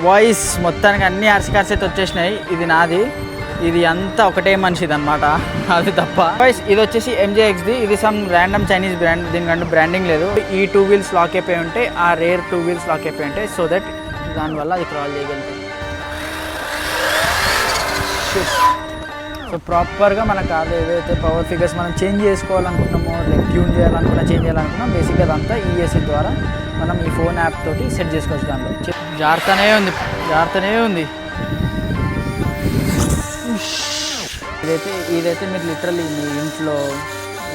Voice మొత్తానికి అన్ని RC cars అయితే వచ్చేసినాయి. ఇది నాది, ఇది అంతా ఒకటే మనిషిది అనమాట, అది తప్ప. వాయిస్ ఇది వచ్చేసి MJXది, ఇది సమ్ ర్యాండమ్ చైనీస్ బ్రాండ్, దీనికంటూ బ్రాండింగ్ లేదు. ఈ 2 వీల్స్ లాక్ అయిపోయి ఉంటాయి, ఆ రేర్ 2 వీల్స్ లాక్ అయిపోయి ఉంటాయి, సో దట్ దానివల్ల అది క్రాల్ చేయగలుగుతుంది. సో ప్రాపర్గా మనకు అది ఏదైతే పవర్ ఫిగర్స్ మనం చేంజ్ చేసుకోవాలనుకున్నామో, లైక్ ట్యూన్ చేయాలనుకున్నా, చేంజ్ చేయాలనుకున్నా, బేసిక్గా అదంతా ESC ద్వారా మనం ఈ ఫోన్ యాప్ తోటి సెట్ చేసుకోవచ్చు. దాంట్లో జాగ్రత్తనే ఉంది. ఇదైతే మీరు లిటరల్లీ మీ ఇంట్లో,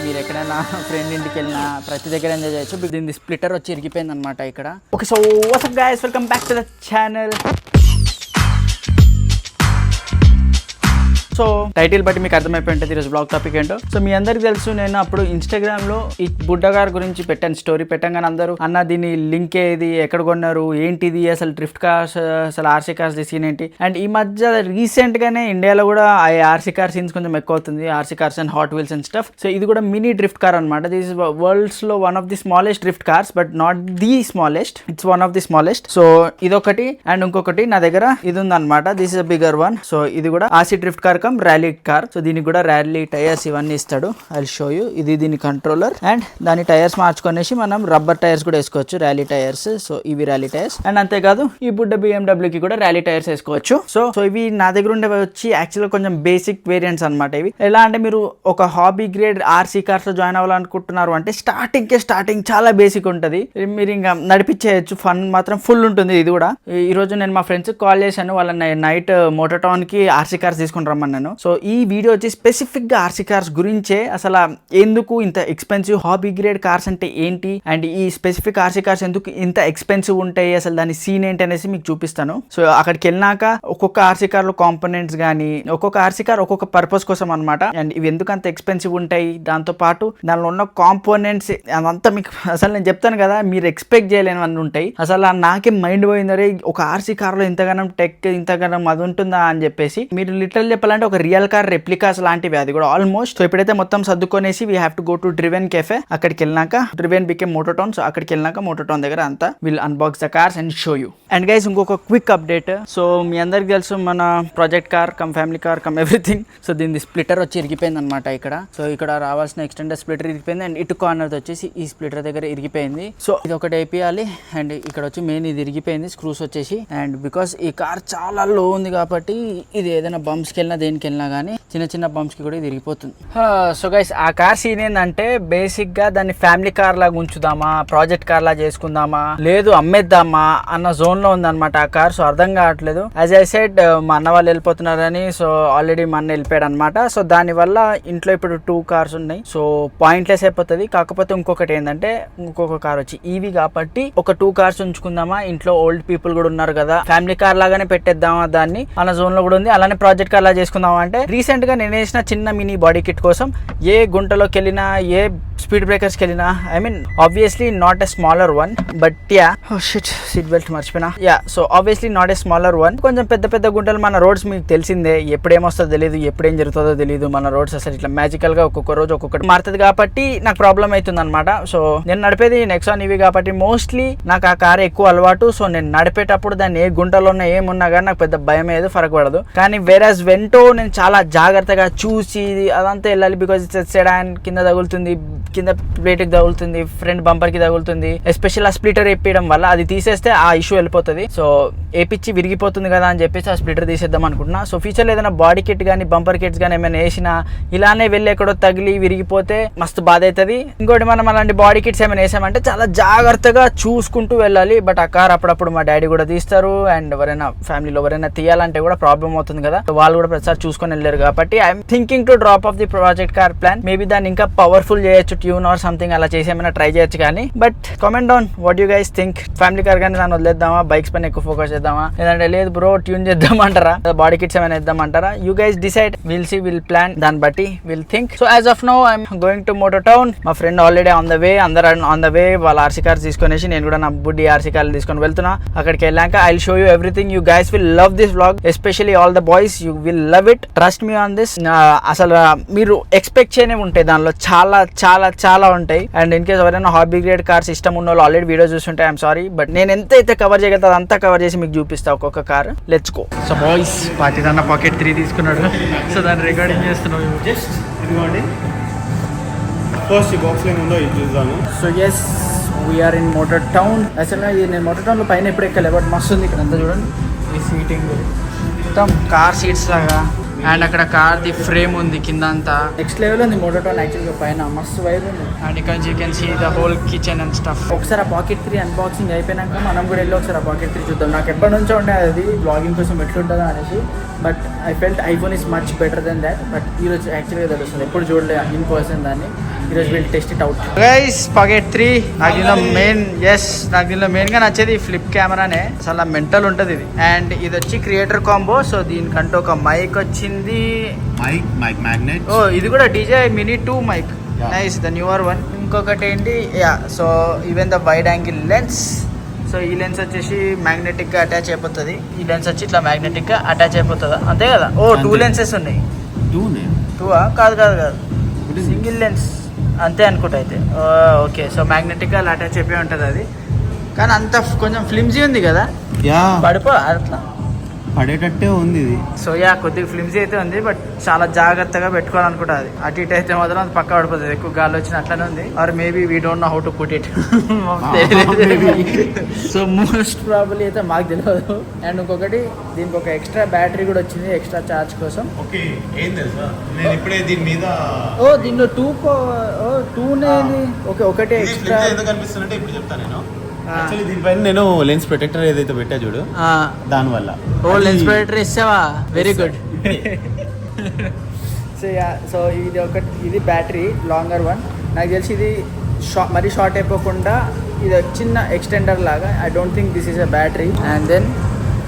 మీరు ఎక్కడైనా ఫ్రెండ్ ఇంటికి వెళ్ళినా ప్రతి దగ్గర ఎంజాయ్ చేయొచ్చు. దీని స్ప్లిటర్ వచ్చి ఇరిగిపోయింది అనమాట ఇక్కడ. Okay, so what's up guys, welcome back to the channel. So title బట్టి మీకు అర్థమైపోయి ఉంటుంది ఈరోజు బ్లాగ్ టాపిక్ ఏంటో. సో మీ అందరికి తెలుసు, నేను అప్పుడు ఇన్స్టాగ్రామ్లో ఈ బుడ్డ గారి గురించి పెట్టాను స్టోరీ. పెట్టంగానే అందరూ అన్న దీని లింక్ ఏది, ఎక్కడ కొన్నారు, ఏంటిది, అసలు డ్రిఫ్ట్ కార్స్, అసలు ఆర్సీ కార్స్ సీన్ ఏంటి. అండ్ ఈ మధ్య రీసెంట్గానే ఇండియాలో కూడా ఆ ఆర్సీ కార్ సీన్స్ కొంచెం ఎక్కువ అవుతుంది, RC cars and Hot Wheels and stuff. So ఇది కూడా మినీ డ్రిఫ్ట్ కార్ అనమాట. దిస్ ఇస్ వరల్డ్స్లో one of the smallest drift cars, but not the smallest, it's one of the smallest. So ఇదొకటి, and ఇంకొకటి నా దగ్గర ఇది ఉందన్నమాట. This is a bigger one. So ఇది కూడా RC drift car cum rally car. So దీనికి కూడా ర్యాలీ టైర్స్ ఇవన్నీ ఇస్తాడు. I show you. ఇది దీని కంట్రోలర్, అండ్ దాని టైర్స్ మార్చుకొనేసి మనం రబ్బర్ టైర్స్ కూడా వేసుకోవచ్చు, ర్యాలీ టైర్స్. సో ఇవి ర్యాలీ టైర్స్. అండ్ అంతేకాదు ఈ బుడ్డ BMW కి కూడా ర్యాలీ టైర్స్ వేసుకోవచ్చు. సో ఇవి నా దగ్గర ఉండేవి వచ్చి యాక్చువల్గా కొంచెం బేసిక్ వేరియంట్స్ అనమాట. ఇవి ఎలా అంటే, మీరు ఒక హాబీ గ్రేడ్ ఆర్సీ కార్స్ లో జాయిన్ అవ్వాలనుకుంటున్నారు అంటే స్టార్టింగ్ చాలా బేసిక్ ఉంటుంది. మీరు ఇంకా నడిపించేయచ్చు, ఫన్ మాత్రం ఫుల్ ఉంటుంది. ఇది కూడా ఈ రోజు నేను మా ఫ్రెండ్స్ కాల్ చేశాను, వాళ్ళ నైట్ మోటోటాన్ కి ఆర్సీ కార్స్ తీసుకుని రమ్మన్నాను. సో ఈ వీడియో వచ్చి స్పెసిఫిక్ గా ఆర్సీ కార్స్ గురించే, అసలు ఎందుకు ఇంత ఎక్స్పెన్సివ్, హాబీ గ్రేడ్ కార్స్ అంటే ఏంటి, అండ్ ఈ స్పెసిఫిక్ ఆర్సీ కార్స్ ఎందుకు ఇంత ఎక్స్పెన్సివ్ ఉంటాయి, అసలు దాని సీన్ ఏంటి అనేసి మీకు చూపిస్తాను. సో అక్కడికి వెళ్ళినాక ఒక్కొక్క ఆర్సీ కార్ లో కాంపోనెంట్స్ కానీ, ఒక్కొక్క ఆర్సీ కార్ ఒక్కొక్క పర్పస్ కోసం అనమాట. అండ్ ఇవి ఎందుకు అంత ఎక్స్పెన్సివ్ ఉంటాయి, దాంతో పాటు దానిలో ఉన్న కాంపోనెంట్స్ అదంతా మీకు అసలు నేను చెప్తాను కదా, మీరు ఎక్స్పెక్ట్ చేయలేనివన్నీ ఉంటాయి. అసలు నాకే మైండ్ పోయిందరే, ఒక ఆర్సీ కార్ లో ఇంతగానం టెక్, ఇంతగానం అది ఉంటుందా అని చెప్పేసి. మీరు లిటరల్ చెప్పాలంటే ఒక రియల్ కార్ రెప్లికాస్ లాంటివి అది కూడా ఆల్మోస్ట్. సో ఇప్పుడైతే మొత్తం సర్దుకొనేసి we have to go to Driven Cafe. అక్కడికి వెళ్ళినాక డ్రివెన్ బికేమ్ మోటోటాన్. సో అక్కడికి వెళ్ళినాక మోటోటాన్ దగ్గర అంతా will unbox the cars and show you. And guys ఇంకొక క్విక్ అప్డేట్. సో మీ అందరికి తెలుసు మన project car come family car come everything. So దీని స్ప్లిటర్ వచ్చి ఇరిగిపోయింది అనమాట ఇక్కడ. సో ఇక్కడ రావాల్సిన ఎక్స్టెండర్ స్ప్లిటర్ ఇరిగిపోయింది, అండ్ ఇటు కార్నర్ వచ్చేసి ఈ స్ప్లిటర్ దగ్గర ఇరిగిపోయింది. సో ఇది ఒకటి అయిపోయాలి, అండ్ ఇక్కడ వచ్చి మెయిన్ ఇది ఇరిగిపోయింది స్క్రూస్ వచ్చేసి. అండ్ బికాస్ ఈ కార్ చాలా లో ఉంది కాబట్టి ఇది ఏదైనా బంప్స్కి వెళ్ళినా దేనికి వెళ్ళినా కానీ చిన్న బంప్స్ కి కూడా ఇది ఇరిగిపోతుంది. సో గైస్ ఆ కార్ సీన్ ఏంటంటే, బేసిక్ గా దాన్ని ఫ్యామిలీ కార్ లాగా ఉంచుదామా, ప్రాజెక్ట్ కార్ లాగా చేసుకుందామా, లేదు అమ్మేద్దామా అన్న జోన్ లో ఉంది అనమాట ఆ కార్. సో అర్థం కావట్లేదు. యాజ్ ఐ సెడ్, మా అన్న వాళ్ళు వెళ్ళిపోతున్నారని, సో ఆల్రెడీ మా అన్న వెళ్ళిపోయాడు అనమాట. సో దాని వల్ల ఇంట్లో ఇప్పుడు 2 కార్స్ ఉన్నాయి. సో పాయింట్లెస్ అయిపోతుంది. కాకపోతే ఇంకొకటి ఏంటంటే, ఇంకొక కార్ వచ్చి ఈవీ కాబట్టి ఒక 2 కార్స్ ఉంచుకుందామా, ఇంట్లో ఓల్డ్ పీపుల్ కూడా ఉన్నారు కదా, ఫ్యామిలీ కార్ లాగానే పెట్టేద్దామా దాన్ని అన్న జోన్ లో కూడా ఉంది. అలానే ప్రాజెక్ట్ కార్ లాగా చేసుకుందామా అంటే, రీసెంట్ గా నేను వేసిన చిన్న మినీ బాడీ కిట్ కోసం ఏ గుంటలోకి వెళ్ళినా, ఏ స్పీడ్ బ్రేకర్స్కి వెళ్ళినా, I mean obviously not a smaller one, but yeah seat belt మర్చిపోయినా. Yeah so obviously not a smaller one. కొంచెం పెద్ద గుంటలు, మన రోడ్స్ మీకు తెలిసిందే, ఎప్పుడేమొస్తుందో తెలియదు, ఎప్పుడేం జరుగుతుందో తెలియదు. మన రోడ్స్ అసలు ఇట్లా మ్యాజికల్ గా ఒక్కొక్క రోజు ఒక్కొక్కటి మారుతుంది కాబట్టి నాకు ప్రాబ్లం అవుతుంది అనమాట. సో నేను నడిపేది నెక్సాన్ ఇవి కాబట్టి మోస్ట్లీ నాకు ఆ కార్ ఎక్కువ అలవాటు. సో నేను నడిపేటప్పుడు దాన్ని ఏ గుంటలో ఉన్నా ఏమున్నా కానీ నాకు పెద్ద భయం ఏదో ఫరక పడదు. కానీ వేరాజ్ వెంటో నేను చాలా జాగ్రత్తగా చూసి అదంతా వెళ్ళాలి. బికాజ్ ఇట్స్ సెడాన్, కింద తగులుతుంది, కింద ప్లేట్ కి తగులుతుంది, ఫ్రంట్ బంపర్ కి తగులుతుంది. ఎస్పెషల్ ఆ స్ప్లిటర్ వేయడం వల్ల అది తీసేస్తే ఆ ఇష్యూ వెళ్ళిపోతుంది. సో ఏపిచ్చి విరిగిపోతుంది కదా అని చెప్పేసి ఆ స్ప్లిటర్ తీసేద్దాం అనుకుంటున్నా. సో ఫ్యూచర్లో ఏదైనా బాడీ కిట్ కానీ బంపర్ కిట్స్ కానీ ఏమైనా వేసినా ఇలానే వెళ్ళి ఎక్కడో తగిలి విరిగిపోతే మస్తు బాధ అవుతుంది. ఇంకోటి మనం అలాంటి బాడీ కిట్స్ ఏమైనా వేసామంటే చాలా జాగ్రత్తగా చూసుకుంటూ వెళ్ళాలి. బట్ ఆ కార్ అప్పుడప్పుడు మా డాడీ కూడా తీస్తారు, అండ్ ఎవరైనా ఫ్యామిలీలో ఎవరైనా తీయాలంటే కూడా ప్రాబ్లం అవుతుంది కదా, వాళ్ళు కూడా ప్రతిసారి చూసుకొని వెళ్ళారు కాబట్టి I'm thinking to drop of the project car plan. Maybe దాన్ని ఇంకా పవర్ఫుల్ చేయొచ్చు, ట్యూన్ ఆర్ సంథింగ్ అలా చేసి ఏమైనా ట్రై చేయొచ్చు. కానీ but comment down what you guys think. Family car కానీ దాన్ని వదిలేద్దామా, బైక్స్ పైన ఎక్కువ ఫోకస్ చేద్దామా, లేదంటే లేదు బ్రో ట్యూన్ చేద్దామంటారా, బాడీ కిట్స్ ఏమైనా ఇద్దామంటారా? You guys decide, we'll see, we'll plan, దాన్ని బట్టి we'll think. So as of now I'm going to Mototown. మా friend already on the way, అందరూ ఆన్ ద వే. వాళ్ళ ఆర్సీ కార్స్ తీసుకొనేసి నేను కూడా నా బుడ్డి ఆర్సీ కార్లు తీసుకొని వెళ్తున్నా. అక్కడికి వెళ్ళాక I will show you everything. You guys will love this vlog, especially all the boys, you will love it, trust me on this. అసలు మీరు ఎక్స్పెక్ట్ చేయనే ఉంటాయి దానిలో, చాలా చాలా చాలా ఉంటాయి. అండ్ ఇన్ కేస్ ఎవరైనా హాబీ గ్రేడ్ కార్స్ ఇష్టం ఉన్న వాళ్ళు ఆల్రెడీ వీడియో చూస్తుంటే ఐఎమ్ సారీ, బట్ నేను ఎంత అయితే కవర్ చేయగలుగుతా అదంతా కవర్ చేసి మీకు చూపిస్తా ఒక్కొక్క car. Let's go. So boys పాతిదన్న పాకెట్ 3 తీసుకున్నాడు, సో దాన్ని రికార్డింగ్ చేస్తున్నాం. జస్ట్ ఇదిగోండి, ఫస్ట్ బాక్స్ ఏమి ఉందో ఇది చూద్దాము. So as we're in motor town. అసలు నేను మోటార్ టౌన్లో పైన ఎప్పుడు ఎక్కలే, బట్ మస్తు ఉంది ఇక్కడ అంతా. చూడండి ఈ సీటింగ్ మొత్తం కార్ సీట్స్ లాగా, అండ్ అక్కడ కార్ ది ఫ్రేమ్ ఉంది కింద అంతా. నెక్స్ట్ లెవెల్ ఉంది మోటార్ టౌన్ యాక్చువల్గా, పైన మస్తు వైబ్ ఉంది. అండ్ ఇక్కడ you can see the whole kitchen and stuff. ఒకసారి ఆ పాకెట్ 3 అన్బాక్సింగ్ అయిపోయినాక మనం కూడా వెళ్ళి ఒకసారి ఆ పాకెట్ 3 చూద్దాం. నాకు ఎప్పటి నుంచో ఉండే అది బ్లాగింగ్ కోసం ఎట్లుంటుందో అనేసి, but I felt iPhone is much better than that. But ఈరోజు యాక్చువల్గా తెలుస్తుంది, ఎప్పుడు చూడలేదు ఇన్ పర్సన్ దాన్ని. ఈరోజు will test it out. Guys pocket 3 నాకు దీనిలో మెయిన్, నాకు దీనిలో మెయిన్గా నచ్చేది ఫ్లిప్ కెమెరానే. అసలు మెంటల్ ఉంటుంది ఇది. అండ్ ఇది వచ్చి క్రియేటర్ కాంబో. సో దీనికంటూ ఒక మైక్ వచ్చింది, మైక్ మ్యాగ్నెట్. ఓ ఇది కూడా DJI Mini 2 mic, nice the newer one. ఇంకొకటి ఏంటి, so even the wide angle lens. So ఈ లెన్స్ వచ్చేసి మ్యాగ్నెటిక్గా అటాచ్ అయిపోతుంది. ఈ లెన్స్ వచ్చి ఇట్లా మ్యాగ్నెటిక్గా అటాచ్ అయిపోతుందా, అంతే కదా? ఓ 2 లెన్సెస్ ఉన్నాయి. 2 కాదు సింగిల్ లెన్స్ అంతే అనుకుంటా అయితే. ఓకే, సో మ్యాగ్నెటిక్గా అటాచ్ అయిపోయి ఉంటుంది అది. కానీ అంత కొంచెం ఫ్లిమ్జీ ఉంది కదా, పడిపో అట్లా పడేటట్టే ఉంది ఇది. సో కొద్దిగా ఫ్లిమ్జీ అయితే ఉంది, బట్ చాలా జాగ్రత్తగా పెట్టుకోవాలనుకుంటా. అది అటు ఇటు అయితే మాత్రం అది పక్క పడిపోతుంది, ఎక్కువ గాలి వచ్చిన అట్లనే ఉంది. Or maybe we don't know how to put it. So most probably అయితే మాకు తెలియదు. అండ్ ఇంకొకటి దీనికి ఒక ఎక్స్ట్రా బ్యాటరీ కూడా వచ్చింది, ఎక్స్ట్రా ఛార్జ్ కోసం. ఓకే, ఏం తెలుసా, నేను ఇప్పుడే దీని మీద దీనిలో 2 ఓకే ఒకటే ఎక్స్ట్రా. ఎందుకు అనిపిస్తుందంటే ఇప్పుడు చెప్తాను నేను. యాక్చువల్లీ దీనిపైన నేను లెన్స్ ప్రొటెక్టర్ ఏదైతే పెట్టా చూడు, దానివల్ల. లెన్స్ ప్రొటెక్టర్ ఇస్తావా? Very good. సో ఇది బ్యాటరీ లాంగర్ వన్. నాకు తెలిసి ఇది మరీ షార్ట్ అయిపోకుండా ఇది చిన్న ఎక్స్టెండర్ లాగా. I don't think this is a battery. And then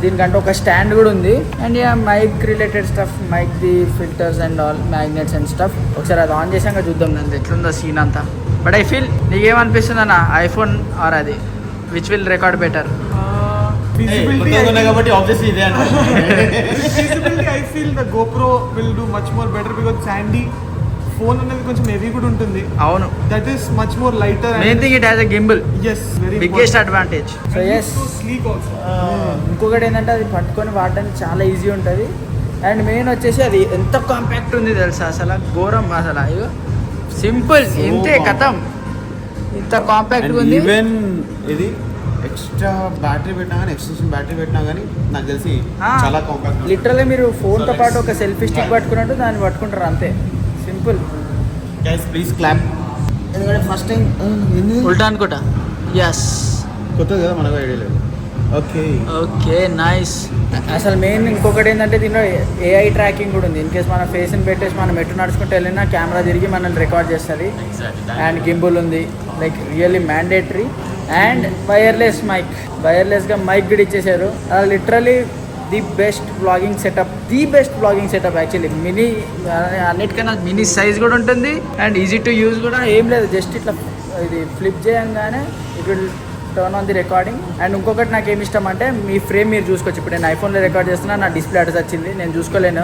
దీనికంటే ఒక స్టాండ్ కూడా ఉంది. And mic related stuff, mic the filters and all magnets and stuff. ఒకసారి అది ఆన్ చేసాక చూద్దాం దాన్ని ఎట్లుందో సీన్ అంతా. బట్ ఐ ఫీల్ నీకేమనిపిస్తుంది అన్న, ఐఫోన్ ఆర్ అది విచ్ విల్ రికార్డ్ బెటర్? కాబట్టి obviously ఇదే అన్న. Feasibility, I feel the GoPro will do much more better because Sandy phone అనేది కొంచెం హెవీ కూడా ఉంటుంది. అవును, that is much more lighter. Main thing it has a gimbal. Yes, very biggest advantage. So yes, sleek also. ఇంకొకటి ఏంటంటే అది పట్టుకొని వాడడానికి చాలా ఈజీ ఉంటుంది. అండ్ మెయిన్ వచ్చేసి అది ఎంత కాంపాక్ట్ ఉంది తెలుసా, అసలు ఘోరం. అసలు అయ్యో సింపుల్ ఇంతే కథం, ఇంత కాంపాక్ట్ ఉంది. ఈవెన్ ఇది ఎక్స్ట్రా బ్యాటరీ పెట్టినా కానీ, ఎక్స్టెన్షన్ బ్యాటరీ పెట్టినా కానీ నాకు తెలిసి చాలా కాంపాక్ట్. లిటరల్లీ మీరు ఫోన్తో పాటు ఒక సెల్ఫీ స్టిక్ పట్టుకున్నట్టు దాన్ని పట్టుకుంటారు అంతే, సింపుల్. Guys please clap. ఎందుకంటే ఫస్ట్ టైం ఉల్టా అనుకుంటా. ఎస్, కొత్తది కదా, మనకు ఐడియా లేదు. Okay nice. అసలు మెయిన్ ఇంకొకటి ఏంటంటే దీనిలో AI ట్రాకింగ్ కూడా ఉంది. ఇన్ కేస్ మన ఫేస్ని పెట్టేసి మనం ఎటు నడుచుకుంటూ వెళ్ళినా కెమెరా తిరిగి మనల్ని రికార్డ్ చేస్తుంది. అండ్ గింబుల్ ఉంది, లైక్ రియల్లీ మ్యాండేటరీ. అండ్ వైర్లెస్గా మైక్ కూడా ఇచ్చేసారు. Literally the best vlogging setup actually. Mini అన్నిటికన్నా మినీ సైజ్ కూడా ఉంటుంది. అండ్ ఈజీ టు యూజ్ కూడా, ఏం లేదు, జస్ట్ ఇట్లా ఇది ఫ్లిప్ చేయంగానే it will turn on the recording. And ఇంకొకటి నాకు ఏమి ఇష్టం అంటే మీ ఫ్రేమ్ మీరు చూసుకోవచ్చు. ఇప్పుడు నేను ఐఫోన్లో రికార్డ్ చేస్తున్నా, నా డిస్ప్లే అటు వచ్చింది, నేను చూసుకోలేను,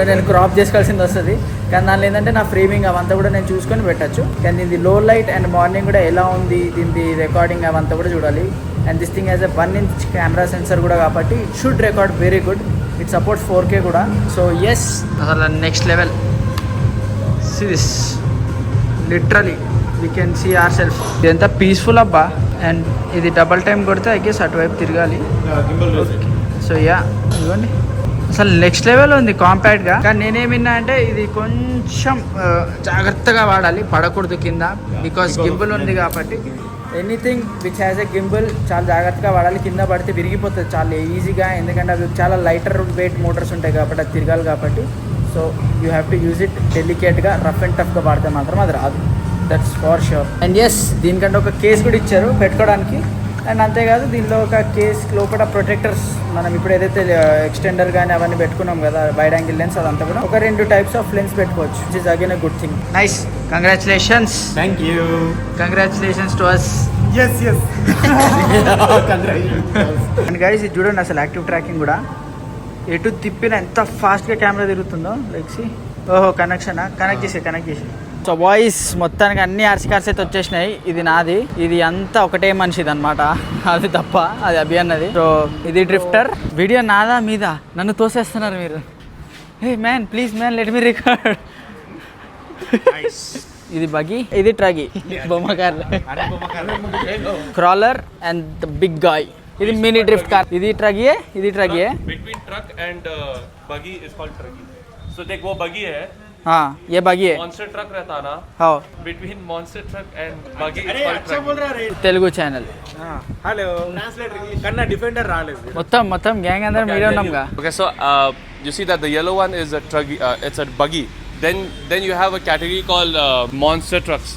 నేను క్రాప్ చేసుకోవాల్సింది వస్తుంది. కానీ దానిలో ఏంటంటే నా ఫ్రేమింగ్ అవంతా కూడా నేను చూసుకొని పెట్టచ్చు. కానీ దీని లో లైట్ అండ్ మార్నింగ్ కూడా ఎలా ఉంది, దీని రికార్డింగ్ అవంతా కూడా చూడాలి. And this thing has a 1-inch camera sensor కూడా కాబట్టి it should record very good. It supports 4K కూడా. సో ఎస్, అసలు next level. See this, literally we can see our self. ఇదంతా పీస్ఫుల్ అబ్బా. అండ్ ఇది డబల్ టైం కొడితే I guess అటువైపు తిరగాలి. సో ఇదిగోండి, అసలు నెక్స్ట్ లెవెల్ ఉంది కాంపాక్ట్గా. కానీ నేనేమిన్నా అంటే ఇది కొంచెం జాగ్రత్తగా వాడాలి, పడకూడదు కింద, బికాస్ గింబుల్ ఉంది కాబట్టి. Anything which has a gimbal చాలా జాగ్రత్తగా వాడాలి. కింద పడితే విరిగిపోతుంది చాలా ఈజీగా, ఎందుకంటే అవి చాలా లైటర్ వెయిట్ మోటార్స్ ఉంటాయి కాబట్టి అది తిరగాలి కాబట్టి. So you have to use it డెలికేట్గా, రఫ్ అండ్ టఫ్గా వాడితే మాత్రం అది రాదు. That's for sure. And yes, దీనికంటే ఒక కేస్ కూడా ఇచ్చారు పెట్టుకోవడానికి. అండ్ అంతేకాదు దీనిలో ఒక కేస్ లోపల ప్రొటెక్టర్స్, మనం ఇప్పుడు ఏదైతే ఎక్స్టెండర్ కానీ అవన్నీ పెట్టుకున్నాం కదా, వైడ్ యాంగిల్ లెన్స్, అదంతా కూడా ఒక 2 types ఆఫ్ లెన్స్ పెట్టుకోవచ్చు. Which is again a good thing. Nice, congratulations. Thank you. Congratulations to us. Yes. Congratulations. And guys ఇది చూడండి, అసలు యాక్టివ్ ట్రాకింగ్ కూడా ఎటు తిప్పిన ఎంత ఫాస్ట్గా కెమెరా తిరుగుతుందో లైక్ సి. ఓహో కనెక్ట్ చేసి సో వాయిస్ మొత్తానికి అన్ని ఆర్సీ కార్స్ అయితే వచ్చేసినాయి. ఇది నాది, ఇది అంతా ఒకటే మనిషిది అనమాట, అది తప్ప అది అభి అన్నది. సో ఇది డ్రిఫ్టర్. వీడియో నాదా మీద నన్ను తోసేస్తున్నారు మీరు. Hey man please man let me record. ఇది బగీ, ఇది ట్రగీ, బొమ్మకార్, crawler and the big guy. ఇది మినీ డ్రిఫ్ట్ కార్. ఇది ట్రగీయే. Between truck and buggy is called trucky. So देख वो buggy है. हाँ ये बगी है. Monster truck रहता ना. हाँ. Between monster truck and buggy is called trucky. Telugu channel. Hello translator కన్నా డిఫెండర్ రాలేదు. మొత్తం గ్యాంగ్ అందరం మీరే ఉన్నాంగా. Okay, so you see that the yellow one is a trucky. It's a buggy. Then you have a category called monster trucks.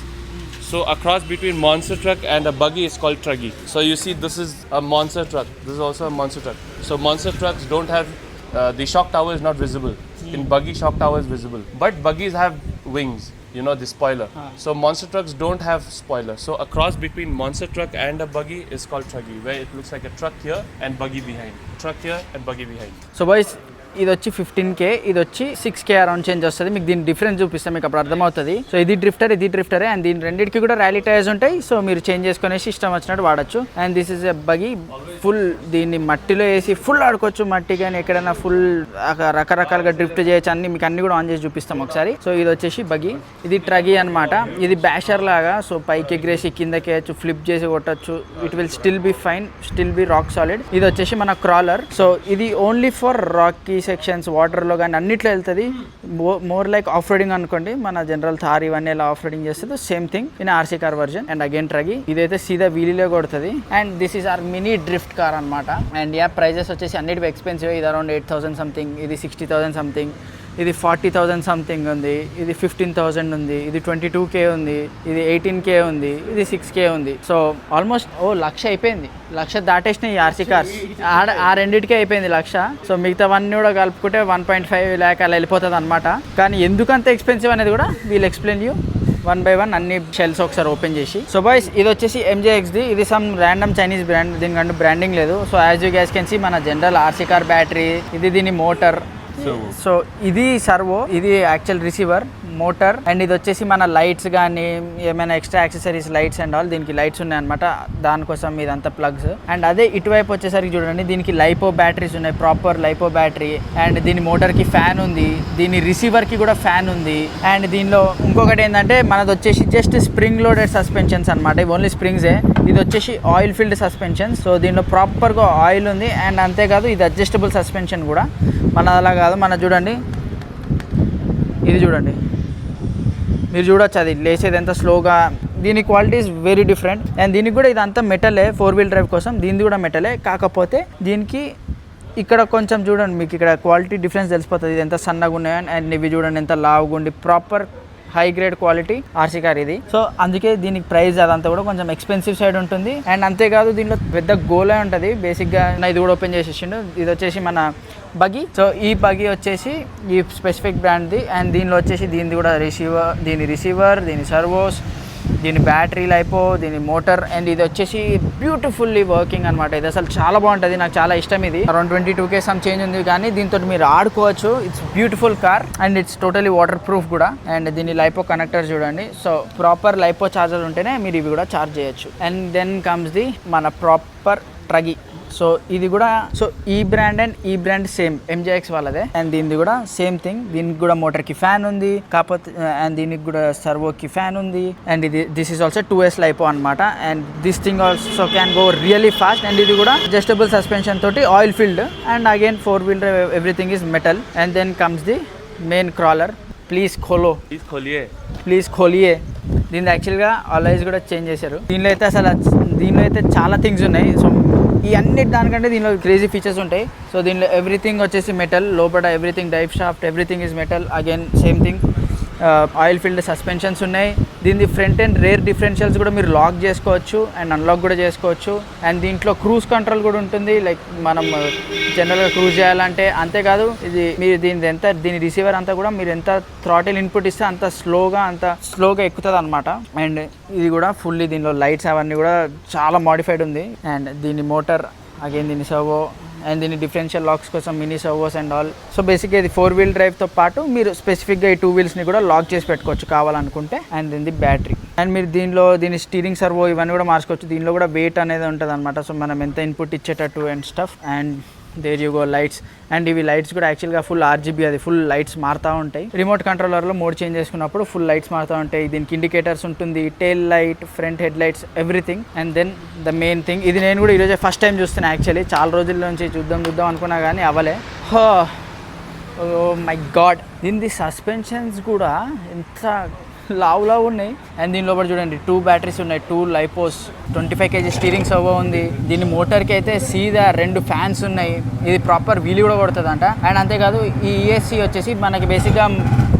So a cross between monster truck and a buggy is called trucky. So you see this is a monster truck. This is also a monster truck. So monster trucks don't have the shock tower is not visible. In buggy, shock tower is visible. But buggies have wings, you know, the spoiler. So monster trucks don't have spoiler. So a cross between monster truck and a buggy is called trucky, where it looks like a truck here and buggy behind. Truck here and buggy behind. So boys ఇది వచ్చి 15K, ఇది వచ్చి 6K around change వస్తుంది. మీకు దీని difference చూపిస్తాం, మీకు అప్పుడు అర్థమవుతుంది. సో ఇది డ్రిఫ్టరే అండ్ దీని రెండింటికి కూడా ర్యాలీ టైర్స్ ఉంటాయి. సో మీరు చేంజ్ చేసుకునేసి ఇష్టం వచ్చినట్టు వాడచ్చు. And this is a buggy. Full దీన్ని మట్టిలో వేసి ఫుల్ ఆడుకోవచ్చు. మట్టి కానీ ఎక్కడైనా ఫుల్ రకరకాలుగా డ్రిఫ్ట్ చేయొచ్చు. మీకు అన్ని కూడా ఆన్ చేసి చూపిస్తాం ఒకసారి. సో ఇది వచ్చేసి బగీ. ఇది ట్రగీ అనమాట. ఇది బ్యాషర్ లాగా. సో పైకి ఎగిరేసి కిందకి వేయచ్చు, ఫ్లిప్ చేసి కొట్టచ్చు. It will still be fine, still be rock solid. ఇది వచ్చేసి మన క్రాలర్. సో ఇది ఓన్లీ ఫర్ రాకీ సెక్షన్స్, వాటర్లో కానీ అన్నిట్లో వెళ్తుంది. మోర్ లైక్ ఆఫ్ రోడింగ్ అనుకోండి. మన జనరల్ థార్ ఇవన్నీ ఎలా ఆఫ్ రోడింగ్ చేస్తుంది, same thing in RC car version. And again truggy. ఇదైతే సీదా వీలీలో కొడుతుంది. And this is our mini drift car అనమాట. అండ్ ప్రైజెస్ వచ్చేసి అన్నిటి ఎక్స్పెన్సివ్. ఇది అరౌండ్ 8,000 సంథింగ్, ఇది 60,000 సంథింగ్, ఇది 40,000 సంథింగ్ ఉంది, ఇది 15,000 ఉంది, ఇది 22K ఉంది, ఇది 18K ఉంది, ఇది 6K ఉంది. సో ఆల్మోస్ట్ లక్ష అయిపోయింది. లక్ష దాటేసినాయి ఈ ఆర్సీ కార్స్. ఆ రెండింటికే అయిపోయింది లక్ష. సో మిగతావన్నీ కూడా కలుపుకుంటే 1.5 lakh అలా వెళ్ళిపోతుంది అనమాట. కానీ ఎందుకంత ఎక్స్పెన్సివ్ అనేది కూడా we'll explain you one by one అన్ని షెల్స్ ఒకసారి ఓపెన్ చేసి. సో బాయ్స్ ఇది వచ్చేసి MJXది. ఇది సమ్ ర్యాండమ్ చైనీస్ బ్రాండ్, దీనికంటే బ్రాండింగ్ లేదు. So as you guys can see మన జనరల్ ఆర్సీ కార్ బ్యాటరీ, ఇది దీని మోటార్. సో ఇది సర్వో, ఇది యాక్చువల్ రిసీవర్, మోటార్. అండ్ ఇది వచ్చేసి మన లైట్స్ కానీ ఏమైనా extra accessories, lights and all దీనికి లైట్స్ ఉన్నాయన్నమాట. దానికోసం ఇదంతా ప్లగ్స్. అండ్ అదే ఇటువైపు వచ్చేసరికి చూడండి, దీనికి లైపో బ్యాటరీస్ ఉన్నాయి, ప్రాపర్ లైపో బ్యాటరీ. అండ్ దీని మోటార్కి ఫ్యాన్ ఉంది, దీని రిసీవర్కి కూడా ఫ్యాన్ ఉంది. అండ్ దీనిలో ఇంకొకటి ఏంటంటే మనది వచ్చేసి జస్ట్ స్ప్రింగ్ లోడెడ్ సస్పెన్షన్స్ అనమాట. ఇవి ఓన్లీ స్ప్రింగ్సే. ఇది వచ్చేసి ఆయిల్ ఫిల్డ్ సస్పెన్షన్. సో దీనిలో ప్రాపర్గా ఆయిల్ ఉంది. అండ్ అంతేకాదు ఇది అడ్జస్టబుల్ సస్పెన్షన్ కూడా. మన అలా కాదు, మన చూడండి, ఇది చూడండి, మీరు చూడొచ్చు అది లేసేది ఎంత స్లోగా. దీని quality is very different. And దీనికి కూడా ఇదంతా మెటలే, 4-wheel డ్రైవ్ కోసం దీనిది కూడా మెటలే. కాకపోతే దీనికి ఇక్కడ కొంచెం చూడండి, మీకు ఇక్కడ క్వాలిటీ డిఫరెన్స్ తెలిసిపోతుంది. ఇది ఎంత సన్నగా ఉన్నాయని. అండ్ ఇవి చూడండి ఎంత లావుగా ఉండి proper high grade quality RC car ఇది. సో అందుకే దీనికి ప్రైస్ అదంతా కూడా కొంచెం ఎక్స్పెన్సివ్ సైడ్ ఉంటుంది. అండ్ అంతేకాదు దీనిలో పెద్ద గోలే ఉంటుంది బేసిక్గా. ఇది కూడా ఓపెన్ చేసేసిండు. ఇది వచ్చేసి మన బగీ. సో ఈ బగీ వచ్చేసి ఈ స్పెసిఫిక్ బ్రాండ్ది. అండ్ దీనిలో వచ్చేసి దీనిది కూడా రిసీవర్, దీని సర్వోస్, దీని బ్యాటరీ లైపో, దీని మోటార్. అండ్ ఇది వచ్చేసి బ్యూటిఫుల్లీ వర్కింగ్ అనమాట. ఇది అసలు చాలా బాగుంటుంది, నాకు చాలా ఇష్టం. ఇది అరౌండ్ 22K సమ్ చేంజ్ ఉంది. కానీ దీంతో మీరు ఆడుకోవచ్చు. It's beautiful car and it's totally water proof కూడా. అండ్ దీని లైపో కనెక్టర్ చూడండి. సో ప్రాపర్ లైపో చార్జర్ ఉంటేనే మీరు ఇవి కూడా చార్జ్ చేయొచ్చు. అండ్ దెన్ కమ్స్ ది మన ప్రాపర్ ట్రగీ. సో ఇది కూడా, సో ఈ బ్రాండ్ అండ్ ఈ బ్రాండ్ సేమ్ MJX వాళ్ళదే. అండ్ దీనిది కూడా సేమ్ థింగ్. దీనికి కూడా మోటార్కి ఫ్యాన్ ఉంది, కాకపోతే అండ్ దీనికి కూడా సర్వోకి ఫ్యాన్ ఉంది. అండ్ ఇది this is also 2S lipo అనమాట. And this thing also can go really fast. And ఇది కూడా అడ్జస్టబుల్ సస్పెన్షన్ తోటి oil filled. And again 4-wheel drive, everything is metal. And then comes the main crawler. Please ఖోలియే. దీని యాక్చువల్గా always కూడా change చేశారు. దీనిలో అయితే చాలా థింగ్స్ ఉన్నాయి. సో ఈ అన్ని దానికంటే దీనిలో క్రేజీ ఫీచర్స్ ఉంటాయి. సో దీనిలో ఎవ్రీథింగ్ వచ్చేసి మెటల్, లోపల everything drive shaft, everything is metal. Again same thing, oil filled suspensions ఉన్నాయి. దీని ఫ్రంట్ అండ్ రేర్ డిఫరెన్షియల్స్ కూడా మీరు లాక్ చేసుకోవచ్చు అండ్ అన్లాక్ కూడా చేసుకోవచ్చు. అండ్ దీంట్లో క్రూజ్ కంట్రోల్ కూడా ఉంటుంది, లైక్ మనం జనరల్గా క్రూజ్ చేయాలంటే. అంతేకాదు ఇది మీరు దీని రిసీవర్ అంతా కూడా మీరు ఎంత థ్రాటిల్ ఇన్పుట్ ఇస్తే అంత స్లోగా ఎక్కుతుంది అనమాట. అండ్ ఇది కూడా ఫుల్లీ దీనిలో లైట్స్ అవన్నీ కూడా చాలా మాడిఫైడ్ ఉంది. అండ్ దీని మోటార్, అగైన్ దీని సర్వో అండ్ దీని డిఫరెన్షియల్ లాక్స్ కోసం mini servos and all. So బేసిక్గా ఇది 4-wheel డ్రైవ్తో పాటు మీరు స్పెసిఫిక్గా ఈ 2 wheelsని కూడా లాక్ చేసి పెట్టుకోవచ్చు కావాలనుకుంటే. అండ్ దీని బ్యాటరీ అండ్ మీరు దీని స్టీరింగ్ సర్వో ఇవన్నీ కూడా మార్చుకోవచ్చు. దీనిలో కూడా వెయిట్ అనేది ఉంటుంది అనమాట. సో మనం ఎంత ఇన్పుట్ ఇచ్చేటట్టు and stuff. And there you go lights. And ఇవి లైట్స్ కూడా యాక్చువల్గా ఫుల్ RGB, అది ఫుల్ లైట్స్ మారుతూ ఉంటాయి. రిమోట్ కంట్రోలర్లో మోడ్ చేంజ్ చేసుకున్నప్పుడు ఫుల్ లైట్స్ మారుతూ ఉంటాయి. దీనికి ఇండికేటర్స్ ఉంటుంది, tail light, front head lights, everything. And then the main thing, ఇది నేను కూడా ఈరోజే ఫస్ట్ టైం చూస్తున్నా యాక్చువల్లీ. చాలా రోజుల నుంచి చూద్దాం అనుకున్నా కానీ అవలే. ఓ మై గాడ్, దీని సస్పెన్షన్స్ కూడా ఎంత లావు ఉన్నాయి. అండ్ దీని లోపల చూడండి 2 బ్యాటరీస్ ఉన్నాయి, 2 లైపోస్, 25 kg స్టీరింగ్ సర్వో ఉంది. దీని మోటార్కి అయితే సీదా 2 ఫ్యాన్స్ ఉన్నాయి. ఇది ప్రాపర్ వీల్ కూడా కొడుతుందంట. అండ్ అంతేకాదు ఈ ESC వచ్చేసి మనకి బేసిక్గా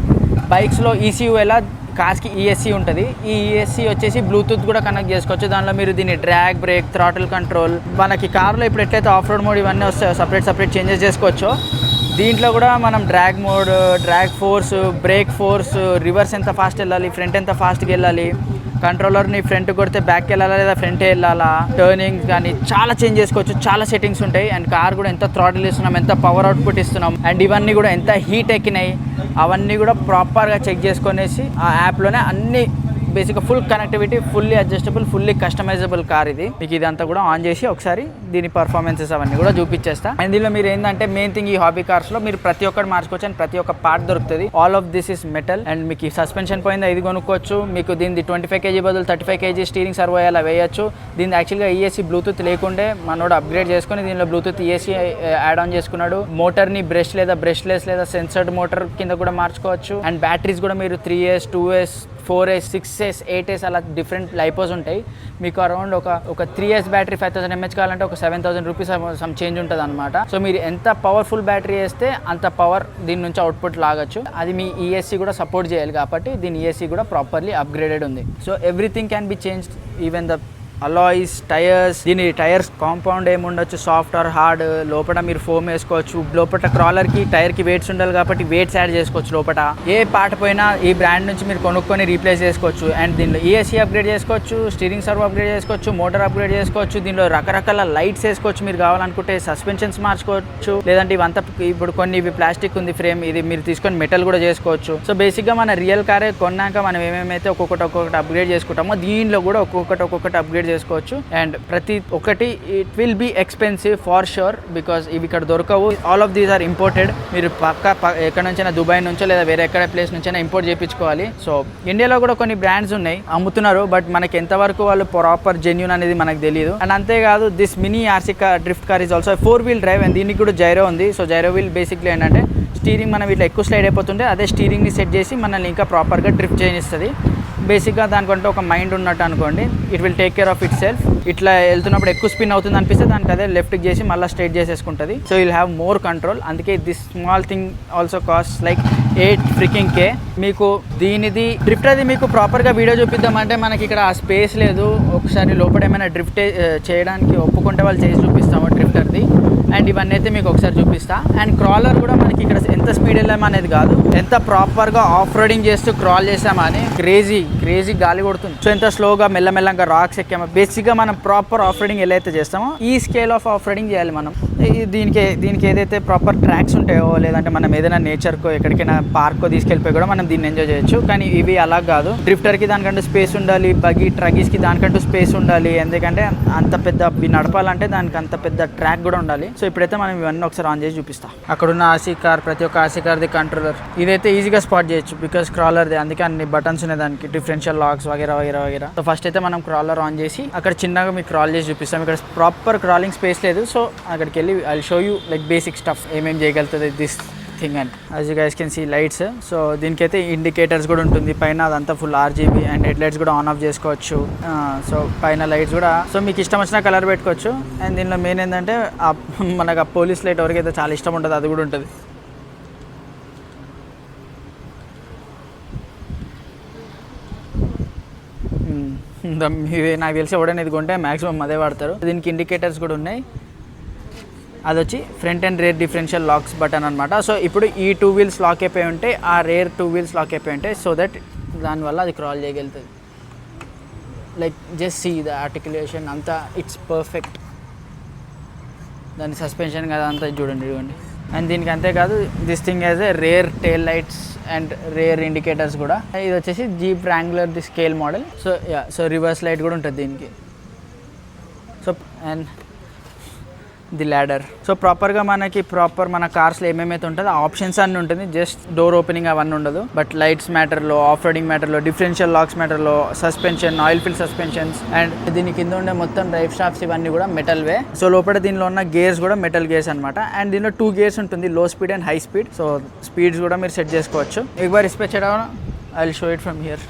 బైక్స్లో ECU ఎలా కార్స్కి ESC ఉంటుంది, ఈ ESC వచ్చేసి బ్లూటూత్ కూడా కనెక్ట్ చేసుకోవచ్చు. దానిలో మీరు దీన్ని డ్రాగ్, బ్రేక్, థ్రాటిల్ కంట్రోల్, మనకి కార్లో ఇప్పుడు ఎట్లయితే ఆఫ్ రోడ్ మోడ్ ఇవన్నీ వస్తాయో సపరేట్ చేంజెస్ చేసుకోవచ్చు. దీంట్లో కూడా మనం drag mode, drag force, break force, reverse ఎంత ఫాస్ట్ వెళ్ళాలి, ఫ్రంట్ ఎంత ఫాస్ట్గా వెళ్ళాలి, కంట్రోలర్ని ఫ్రంట్ కొడితే బ్యాక్కి వెళ్ళాలా లేదా ఫ్రంట్ వెళ్ళాలా, టర్నింగ్ కానీ చాలా చేంజ్ చేసుకోవచ్చు. చాలా సెట్టింగ్స్ ఉంటాయి. అండ్ కార్ కూడా ఎంత థ్రాటిల్ ఇస్తున్నాం, ఎంత పవర్ అవుట్పుట్ ఇస్తున్నాం, అండ్ ఇవన్నీ కూడా ఎంత హీట్ ఎక్కినాయి అవన్నీ కూడా ప్రాపర్గా చెక్ చేసుకునేసి ఆ యాప్లోనే అన్ని బేసిక్గా full connectivity, fully adjustable, fully customisable car ఇది. మీకు ఇదంతా కూడా ఆన్ చేసి ఒకసారి దీని పర్ఫార్మెన్సెస్ అవన్నీ కూడా చూపించేస్తా. అండ్ దీనిలో మీరు ఏంటంటే మెయిన్ థింగ్, ఈ హాబీ కార్స్లో మీరు ప్రతి ఒక్కటి మార్చుకోవచ్చు అండ్ ప్రతి ఒక్క పార్ట్ దొరుకుతుంది. All of this is metal. And మీకు సస్పెన్షన్ పోయిందా ఇది కొనుక్కోవచ్చు. మీకు దీని 25 kg బదులు 35 kg స్టీరింగ్ సర్వో అలా వేయచ్చు. దీని యాక్చువల్గా ESC బ్లూటూత్ లేకుండే మనోడు అప్గ్రేడ్ చేసుకుని దీనిలో బ్లూటూత్ ESC యాడ్ ఆన్ చేసుకున్నాడు. మోటార్ని బ్రష్ లేదా బ్రష్లెస్ లేదా సెన్సర్డ్ మోటార్ కింద కూడా మార్చుకోవచ్చు. అండ్ బ్యాటరీస్ కూడా మీరు 3S, 2S, 4S, 6S, 8S అలా డిఫరెంట్ లైపోస్ ఉంటాయి. మీకు అరౌండ్ ఒక 3S బ్యాటరీ 5000 mAh కావాలంటే ఒక 7000 రూపీస్ సమ్ చేంజ్ ఉంటుంది అనమాట. సో మీరు ఎంత పవర్ఫుల్ బ్యాటరీ వేస్తే అంత పవర్ దీని నుంచి అవుట్పుట్ లాగచ్చు. అది మీ ESC కూడా సపోర్ట్ చేయాలి కాబట్టి దీని ESC కూడా ప్రాపర్లీ అప్గ్రేడెడ్ ఉంది. So everything can be changed, even the alloys, tyres. దీని టైర్స్ కాంపౌండ్ ఏముండొచ్చు, సాఫ్ట్ ఆర్ హార్డ్. లోపల మీరు ఫోమ్ వేసుకోవచ్చు. లోపల క్రాలర్కి టైర్కి వెయిట్స్ ఉండాలి కాబట్టి వెయిట్స్ యాడ్ చేసుకోవచ్చు. లోపల ఏ పార్ట్ పోయినా ఈ బ్రాండ్ నుంచి మీరు కొనుక్కొని రీప్లేస్ చేసుకోవచ్చు. అండ్ దీనిలో ESC అప్గ్రేడ్ చేసుకోవచ్చు, స్టీరింగ్ సర్వో అప్గ్రేడ్ చేసుకోవచ్చు, మోటార్ అప్గ్రేడ్ చేసుకోవచ్చు. దీనిలో రకరకాల లైట్స్ వేసుకోవచ్చు మీరు కావాలనుకుంటే. సస్పెన్షన్స్ మార్చుకోవచ్చు. లేదంటే ఇవంతా ఇప్పుడు కొన్ని ఇవి ప్లాస్టిక్ ఉంది ఫ్రేమ్, ఇది మీరు తీసుకొని మెటల్ కూడా చేసుకోవచ్చు. సో బేసిక్గా మన రియల్ కారే కొన్నాక మనం ఏమేమైతే ఒక్కొక్కటి అప్గ్రేడ్ చేసుకుంటామో దీనిలో కూడా ఒక్కొక్కటి అప్గ్రేడ్ చేసుకోవచ్చు. అండ్ ప్రతి ఒక్కటి it will be expensive for sure, because ఇవి ఇక్కడ దొరకవు. All of these are imported. మీరు ఎక్కడ నుంచైనా దుబాయ్ నుంచో లేదా వేరే ఎక్కడ ప్లేస్ నుంచైనా ఇంపోర్ట్ చేయించుకోవాలి. సో ఇండియాలో కూడా కొన్ని బ్రాండ్స్ ఉన్నాయి అమ్ముతున్నారు, బట్ మనకి ఎంతవరకు వాళ్ళు ప్రాపర్ జెన్యూన్ అనేది మనకు తెలియదు. అండ్ అంతేకాదు this mini RC drift car is also 4-wheel drive. And దీనికి కూడా జైరో ఉంది. సో జైరో వీల్ బేసిక్లీ ఏంటంటే స్టీరింగ్ మనం ఇట్లా ఎక్కువ స్లైడ్ అయిపోతుంటే అదే స్టీరింగ్ని సెట్ చేసి మనల్ని ఇంకా ప్రాపర్గా డ్రిఫ్ట్ చేయనిస్తుంది. బేసిక్గా దానికంటే ఒక మైండ్ ఉన్నట్టు అనుకోండి. It will take care of it self. ఇట్లా వెళ్తున్నప్పుడు ఎక్కువ స్పిన్ అవుతుంది అనిపిస్తే దానికి అదే లెఫ్ట్కి చేసి మళ్ళీ స్ట్రైట్ చేసేసుకుంటుంది. So will have more control. అందుకే this small thing also cost like 8 K. మీకు దీనిది డ్రిఫ్ట్ అది మీకు ప్రాపర్గా వీడియో చూపిద్దామంటే మనకి ఇక్కడ ఆ స్పేస్ లేదు. ఒకసారి లోపల ఏమైనా డ్రిఫ్ట్ చేయడానికి ఒప్పుకుంటే వాళ్ళు చేసి చూపిస్తాము డ్రిఫ్టర్ది. అండ్ ఇవన్నీ అయితే మీకు ఒకసారి చూపిస్తా. అండ్ క్రాలర్ కూడా మనకి ఇక్కడ ఎంత స్పీడ్ వెళ్ళామా అనేది కాదు, ఎంత ప్రాపర్గా ఆఫ్ రోడింగ్ చేస్తూ క్రాల్ చేసామా అని క్రేజీ గాలి కొడుతుంది. సో ఎంత స్లోగా మెల్లమెల్లగా రాక్స్ ఎక్కామో. బేసిక్గా మనం ప్రాపర్ ఆఫ్ రోడింగ్ ఎలా అయితే చేస్తామో ఈ స్కేల్ ఆఫ్ ఆఫ్ రోడింగ్ చేయాలి మనం. దీనికి ఏదైతే ప్రాపర్ ట్రాక్స్ ఉంటాయో లేదంటే మనం ఏదైనా నేచర్కో ఎక్కడికైనా పార్క్కో తీసుకెళ్ళిపోయి కూడా మనం దీన్ని ఎంజాయ్ చేయొచ్చు. కానీ ఇవి అలా కాదు. డ్రిఫ్టర్కి దానికంటూ స్పేస్ ఉండాలి, బగ్గీ ట్రగీస్కి దానికంటూ స్పేస్ ఉండాలి. ఎందుకంటే అంత పెద్ద నడపాలంటే దానికి అంత పెద్ద ట్రాక్ కూడా ఉండాలి. సో ఇప్పుడైతే మనం ఇవన్నీ ఒకసారి ఆన్ చేసి చూపిస్తాం. అక్కడున్న RC కార్, ప్రతి ఒక్క RC కార్ది కంట్రోలర్ ఇదైతే ఈజీగా స్పాట్ చేయొచ్చు బికాస్ క్రాలర్ది. అందుకే అన్ని బటన్స్ ఉన్నాయి దానికి, డిఫరెన్షియల్ లాక్స్ వగేరా. సో ఫస్ట్ అయితే మనం క్రాలర్ ఆన్ చేసి అక్కడ చిన్నగా మీకు క్రాల్ చేసి చూపిస్తాం. ఇక్కడ ప్రాపర్ క్రాలింగ్ స్పేస్ లేదు. సో అక్కడికి వెళ్ళి I show you like basic stuff ఏమేమి చేయగలుగుతుంది దిస్ థింగ్ అని. As you guys can see lights. So దీనికైతే ఇండికేటర్స్ కూడా ఉంటుంది పైన. అదంతా full RGB. And head lights కూడా ఆన్ ఆఫ్ చేసుకోవచ్చు. సో పైన లైట్స్ కూడా సో మీకు ఇష్టం వచ్చిన కలర్ పెట్టుకోవచ్చు. అండ్ దీనిలో మెయిన్ ఏంటంటే మనకు ఆ పోలీస్ లైట్ ఎవరికైతే చాలా ఇష్టం ఉంటుంది అది కూడా ఉంటుంది. నాకు తెలిసి ఎవడైనా ఇది కొంటే మ్యాక్సిమం అదే వాడతారు. దీనికి ఇండికేటర్స్ కూడా ఉన్నాయి. అది వచ్చి front and rare differential lakhs button అనమాట. సో ఇప్పుడు ఈ 2 wheels లాక్ అయిపోయి ఉంటే ఆ రేర్ 2 wheels లాక్ అయిపోయి ఉంటాయి. సో దట్ దానివల్ల అది క్రాల్ చేయగలుగుతుంది. Like just see the articulation అంతా ఇట్స్ పర్ఫెక్ట్. దాని సస్పెన్షన్ కదా అంతా చూడండి ఇవ్వండి. అండ్ దీనికి అంతేకాదు this thing as a rear tail lights and rear indicators కూడా. ఇది వచ్చేసి Jeep Wrangler the scale model. So reverse light కూడా ఉంటుంది దీనికి. So and the ladder. So ప్రాపర్గా మన కార్స్లో ఏమేమైతే ఉంటుందో ఆప్షన్స్ అన్నీ ఉంటుంది. జస్ట్ డోర్ ఓపెనింగ్ అవన్నీ ఉండదు. బట్ లైట్స్ మ్యాటర్లో, ఆఫ్ రోడింగ్ మ్యాటర్లో, డిఫరెన్షియల్ లాక్స్ మ్యాటర్లో, suspension, oil fill suspensions and దీని కింద ఉండే మొత్తం డ్రైవ్ షాఫ్ట్స్ ఇవన్నీ కూడా మెటల్ వే. సో లోపల దీనిలో ఉన్న గేర్స్ కూడా మెటల్ గేర్స్ అనమాట. అండ్ దీనిలో 2 గేర్స్ ఉంటుంది, లో speed and high speed. So speeds కూడా మీరు సెట్ చేసుకోవచ్చు. ఒకసారి ఇస్పే చేయడం I will show it from here.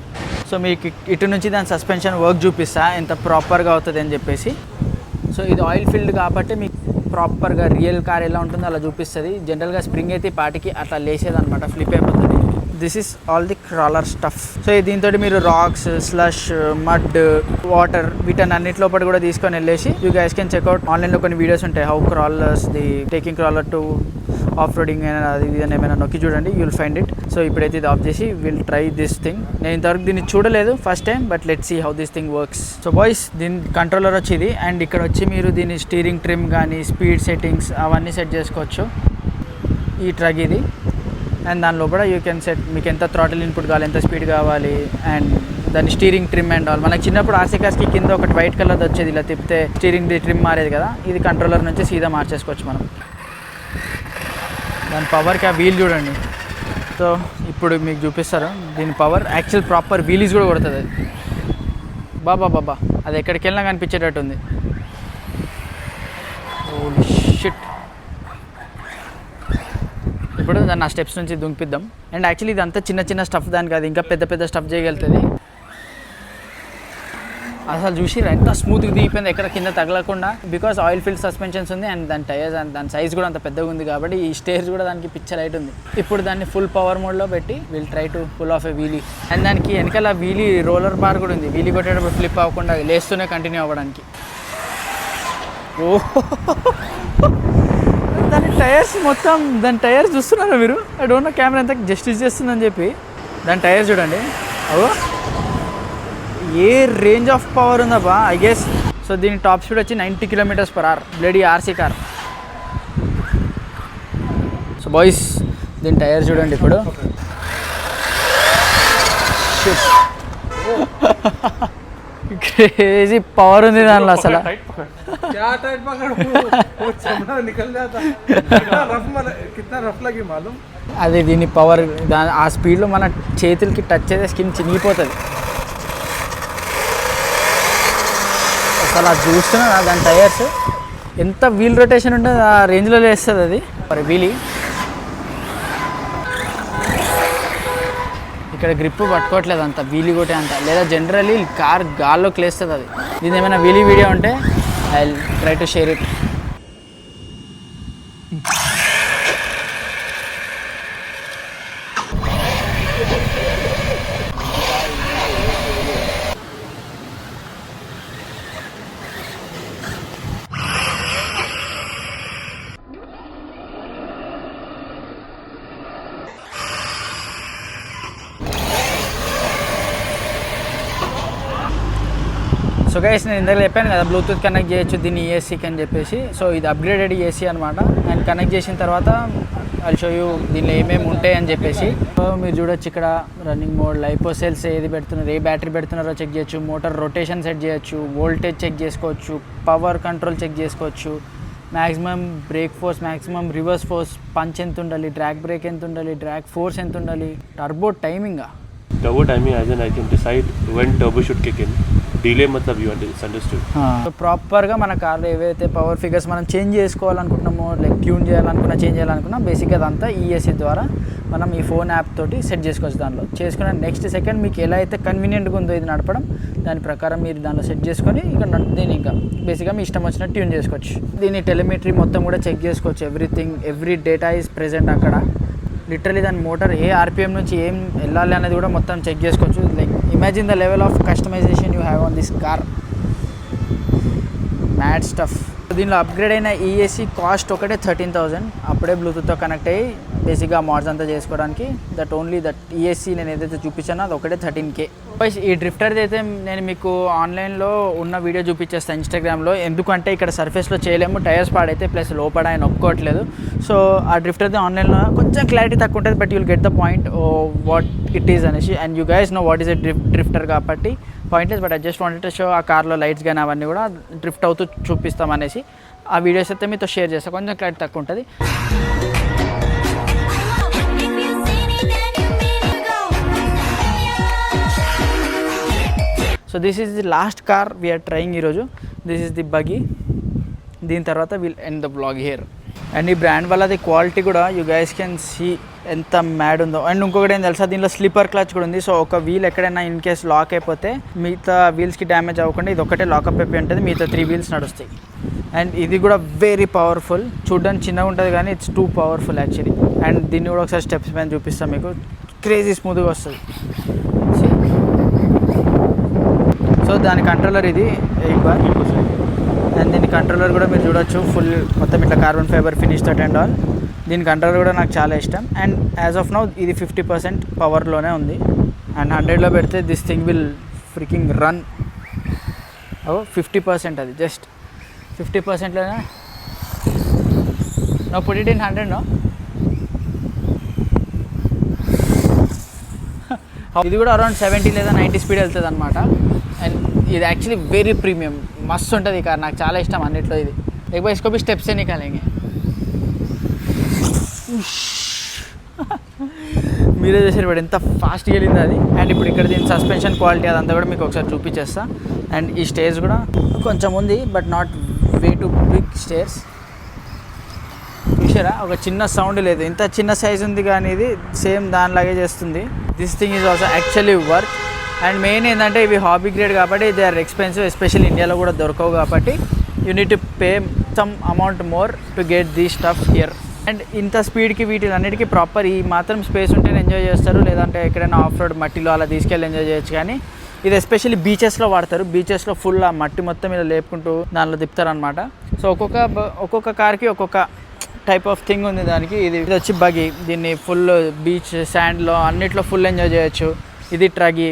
So మీకు ఇటు నుంచి దాని సస్పెన్షన్ వర్క్ చూపిస్తా ఎంత ప్రాపర్గా అవుతుంది అని చెప్పేసి. సో ఇది ఆయిల్ ఫిల్డ్ కాబట్టి మీకు ప్రాపర్గా రియల్ కార్ ఎలా ఉంటుందో అలా చూపిస్తుంది. జనరల్గా స్ప్రింగ్ అయితే పాటికి అట్లా లేసేది అనమాట, ఫ్లిప్ అయిపోతుంది. This is all the crawler stuff. So దీంతో మీరు రాక్స్, స్లష్, మడ్, వాటర్ వీటన్నిటి లోపల కూడా తీసుకొని వెళ్ళేసి యూ గైస్ కెన్ చెక్అవుట్. ఆన్లైన్లో కొన్ని వీడియోస్ ఉంటాయి, how crawlers the taking crawler to off roading అది ఇది ఏమైనా నొక్కి చూడండి, you will find it. So ఇప్పుడైతే ఇది ఆఫ్ చేసి విల్ ట్రై దిస్ థింగ్. నేను ఇంతవరకు దీన్ని చూడలేదు, first time, but let's see how this thing works. So boys దీని కంట్రోలర్ వచ్చి ఇది. అండ్ ఇక్కడ వచ్చి మీరు దీని స్టీరింగ్ ట్రిమ్ కానీ స్పీడ్ సెట్టింగ్స్ అవన్నీ సెట్ చేసుకోవచ్చు. ఈ ట్రగ్ ఇది. అండ్ దాని లోపల యూ కెన్ సెట్ మీకు ఎంత థ్రాటిల్ ఇన్పుట్ కావాలి, ఎంత స్పీడ్ కావాలి, అండ్ దాని స్టీరింగ్ ట్రిమ్ అండ్ ఆల్. మనకి చిన్నప్పుడు ఆర్సీ కార్స్కి కింద ఒకటి వైట్ కలర్ వచ్చేది, ఇలా తిప్పితే స్టీరింగ్ ది ట్రిమ్ మారేది కదా, ఇది కంట్రోలర్ నుంచి సీదా మార్చేసుకోవచ్చు మనం. దాని పవర్కి ఆ వీల్ చూడండి. సో ఇప్పుడు మీకు చూపిస్తారు దీని పవర్. యాక్చువల్ ప్రాపర్ వీలీస్ కూడా కొడుతుంది అది. బాబా అది ఎక్కడికి వెళ్ళినా కనిపించేటట్టు ఉంది. Oh shit. ఇప్పుడు దాన్ని ఆ స్టెప్స్ నుంచి దుంపిద్దాం. అండ్ యాక్చువల్లీ ఇదంతా చిన్న స్టఫ్, దానికి అది ఇంకా పెద్ద స్టఫ్ చేయగలుగుతుంది. అసలు చూసిరా ఎంత స్మూత్గా దిగిపోయింది, ఎక్కడ కింద తగలకుండా. బికాస్ ఆయిల్ ఫిల్డ్ సస్పెన్షన్స్ ఉంది అండ్ దాని టైర్స్ అండ్ దాని సైజ్ కూడా అంత పెద్దగా ఉంది కాబట్టి ఈ స్టేర్స్ కూడా దానికి పిచ్చ లైట్ ఉంది. ఇప్పుడు దాన్ని ఫుల్ పవర్ మోడ్లో పెట్టి will try to full of A wheelie. And దానికి వెనకాల వీలీ రోలర్ బార్ కూడా ఉంది, వీలీ కొట్టేటప్పుడు ఫ్లిప్ అవ్వకుండా లేస్తూనే కంటిన్యూ అవ్వడానికి. ఓ దాని టైర్స్ చూస్తున్నారా మీరు? ఐ డోంట్ నో కెమెరా ఎంత జస్టిస్ చేస్తుందని చెప్పి. దాని టైర్స్ చూడండి. అవో ఏ రేంజ్ ఆఫ్ పవర్ ఉందబ్బా ఐ గెస్. సో దీని టాప్ స్పీడ్ వచ్చి 90 km/h, bloody RC car. So boys దీని టైర్స్ చూడండి ఇప్పుడు. క్రేజీ పవర్ ఉంది దానిలో అసలు. అది దీని పవర్. ఆ స్పీడ్లో మన చేతులకి టచ్ అయితే స్కిన్ చినిగిపోతుంది అసలు. అది చూస్తున్నా దాని టైర్స్ ఎంత వీల్ రొటేషన్ ఉంటుంది ఆ రేంజ్లో వేస్తుంది అది మరి వీలీ. ఇక్కడ గ్రిప్ పట్టుకోవట్లేదు అంత వీలీ కొట్టే అంత, లేదా జనరల్లీ కార్ గాల్లోకి లేస్తుంది అది. దీని ఏమైనా వీలీ వీడియో ఉంటే I will try to share it. So guys నేను ఇందాక చెప్పాను కదా బ్లూటూత్ కనెక్ట్ చేయొచ్చు దీన్ని ఏసీకి అని చెప్పేసి. సో ఇది అప్గ్రేడెడ్ ఏసీ అనమాట. అండ్ కనెక్ట్ చేసిన తర్వాత ఐల్ షో యూ దీనిలో ఏమేమి ఉంటాయి అని చెప్పేసి. సో మీరు చూడొచ్చు ఇక్కడ రన్నింగ్ మోడ్, లైపో సెల్స్ ఏది పెడుతున్నారు, ఏ బ్యాటరీ పెడుతున్నారో చెక్ చేయొచ్చు, మోటార్ రొటేషన్ సెట్ చేయొచ్చు, వోల్టేజ్ చెక్ చేసుకోవచ్చు, పవర్ కంట్రోల్ చెక్ చేసుకోవచ్చు, maximum break force, maximum reverse force, punch ఎంత ఉండాలి, డ్రాగ్ బ్రేక్ ఎంత ఉండాలి, డ్రాగ్ ఫోర్స్ ఎంత ఉండాలి, turbo timing. Turbo timing, as in I can decide when turbo should kick in. Delay matlab you understood. So ప్రాపర్గా మన కార్లో ఏవైతే పవర్ ఫిగర్స్ మనం చేంజ్ చేసుకోవాలనుకుంటున్నామో, లైక్ ట్యూన్ చేంజ్ చేయాలనుకున్నా బేసిక్గా అదంతా ఈఎస్సీ ద్వారా మనం ఈ ఫోన్ యాప్ తోటి సెట్ చేసుకోవచ్చు. దానిలో చేసుకున్న నెక్స్ట్ సెకండ్ మీకు ఎలా అయితే కన్వీనియంట్గా ఉందో ఇది నడపడం, దాని ప్రకారం మీరు దానిలో సెట్ చేసుకొని ఇక్కడ దీన్ని ఇంకా బేసిక్గా మీ ఇష్టం వచ్చినట్టు ట్యూన్ చేసుకోవచ్చు. దీని టెలిమెట్రీ మొత్తం కూడా చెక్ చేసుకోవచ్చు. ఎవ్రీ డేటా ఈజ్ ప్రెజెంట్ అక్కడ. లిటరలీ దాని మోటార్ ఏ ఆర్పిఎం నుంచి ఏం వెళ్ళాలి అనేది కూడా మొత్తం చెక్ చేసుకోవచ్చు. Like imagine the level of customization you have on this car. Mad stuff. దీనిలో అప్గ్రేడ్ అయిన ఈఏసీ కాస్ట్ ఒకటే 13,000. అప్పుడే బ్లూటూత్తో కనెక్ట్ అయ్యి బేసిక్గా మోడ్స్ అంతా చేసుకోవడానికి దట్ ఈఏసీ నేను ఏదైతే చూపించానో అది ఒకటే 13K. ఈ డ్రిఫ్టర్ది అయితే నేను మీకు ఆన్లైన్లో ఉన్న వీడియో చూపించేస్తాను ఇన్స్టాగ్రామ్లో. ఎందుకంటే ఇక్కడ సర్ఫేస్లో చేయలేము, టైర్స్ పాడైతే ప్లస్ లోపల ఆయన ఒప్పుకోవట్లేదు. సో ఆ డ్రిఫ్టర్ది ఆన్లైన్లో కొంచెం క్లారిటీ తక్కువ ఉంటుంది, but you'll get the point what it is అనేసి. And you guys know what is a drifter కాబట్టి pointless. But I just wanted to show ఆ కార్లో లైట్స్ కానీ అవన్నీ కూడా డ్రిఫ్ట్ అవుతూ చూపిస్తామనేసి ఆ వీడియోస్ అయితే మీతో షేర్ చేస్తాను. కొంచెం క్లారిటీ తక్కువ ఉంటుంది. So this is the last car we're trying ఈరోజు. This is the buggy. దీని తర్వాత will end the blog here. And ఈ బ్రాండ్ వాళ్ళది క్వాలిటీ కూడా యూ గైస్ కెన్ సీ ఎంత మ్యాడ్ ఉందో. అండ్ ఇంకొకటి ఏం తెలుసా, దీనిలో స్లీపర్ క్లచ్ కూడా ఉంది. సో ఒక వీల్ ఎక్కడైనా ఇన్ కేస్ లాక్ అయిపోతే మిగతా వీల్స్కి డ్యామేజ్ అవ్వకుండా ఇది ఒకటే లాకప్ అయిపోయి ఉంటుంది, మిగతా 3 వీల్స్ నడుస్తాయి. అండ్ ఇది కూడా వెరీ పవర్ఫుల్. చూడడానికి చిన్నగా ఉంటుంది కానీ it's two powerful actually. And దీన్ని కూడా ఒకసారి స్టెప్స్ పైన చూపిస్తాను మీకు. క్రేజీ స్మూత్గా వస్తుంది. సో దాని కంట్రోలర్ ఇది ఎయిట్ బార్. అండ్ దీని కంట్రోలర్ కూడా మీరు చూడొచ్చు, ఫుల్ మొత్తం ఇట్లా కార్బన్ ఫైబర్ ఫినిష్ తోటి అండ్ ఆల్. దీని కంట్రోలర్ కూడా నాకు చాలా ఇష్టం. అండ్ యాజ్ ఆఫ్ నౌ ఇది 50% పవర్లోనే ఉంది. అండ్ 100లో పెడితే this thing will freaking run. 50% అది జస్ట్ 50%లోనే. No put it in 100 no. ఇది కూడా అరౌండ్ 70 లేదా 90 స్పీడ్ వెళ్తుంది అనమాట. అండ్ ఇది యాక్చువల్లీ వెరీ ప్రీమియం, మస్తు ఉంటుంది ఈ కార్. నాకు చాలా ఇష్టం అన్నిట్లో ఇది. ఎక్కువ इसको भी स्टेप से निकालेंगे. మీరే చేసారు ఇప్పుడు ఎంత ఫాస్ట్గా వెళ్ళింది అది. అండ్ ఇప్పుడు ఇక్కడ దీని సస్పెన్షన్ క్వాలిటీ అదంతా కూడా మీకు ఒకసారి చూపించేస్తా. అండ్ ఈ స్టేజ్ కూడా కొంచెం ఉంది, but not way too big stairs. చూసారా, ఒక చిన్న సౌండ్ లేదు. ఇంత చిన్న సైజ్ ఉంది కానీ ఇది సేమ్ దానిలాగే చేస్తుంది. This thing is also actually worth. And main ఏంటంటే ఇవి హాబీ గ్రేడ్ కాబట్టి దే ఆర్ ఎక్స్పెన్సివ్, ఎస్పెషల్లీ ఇండియాలో కూడా దొరకవు కాబట్టి you need to pay some amount more to get దీ స్టఫ్ హియర్. అండ్ ఇంత స్పీడ్కి వీటిలన్నిటికీ ప్రాపర్ ఈ మాత్రం స్పేస్ ఉంటేనే ఎంజాయ్ చేస్తారు, లేదంటే ఎక్కడైనా ఆఫ్ రోడ్ మట్టిలో అలా తీసుకెళ్ళి ఎంజాయ్ చేయొచ్చు. కానీ ఇది ఎస్పెషల్లీ బీచెస్లో వాడతారు. బీచెస్లో ఫుల్ ఆ మట్టి మొత్తం ఇలా లేపుకుంటూ దానిలో తిప్పుతారనమాట. సో ఒక్కొక్క కార్కి ఒక్కొక్క టైప్ ఆఫ్ థింగ్ ఉంది దానికి. ఇది వచ్చి బగీ. దీన్ని ఫుల్ బీచ్ శాండ్లో అన్నిట్లో ఫుల్ ఎంజాయ్ చేయొచ్చు. ఇది ట్రగీ.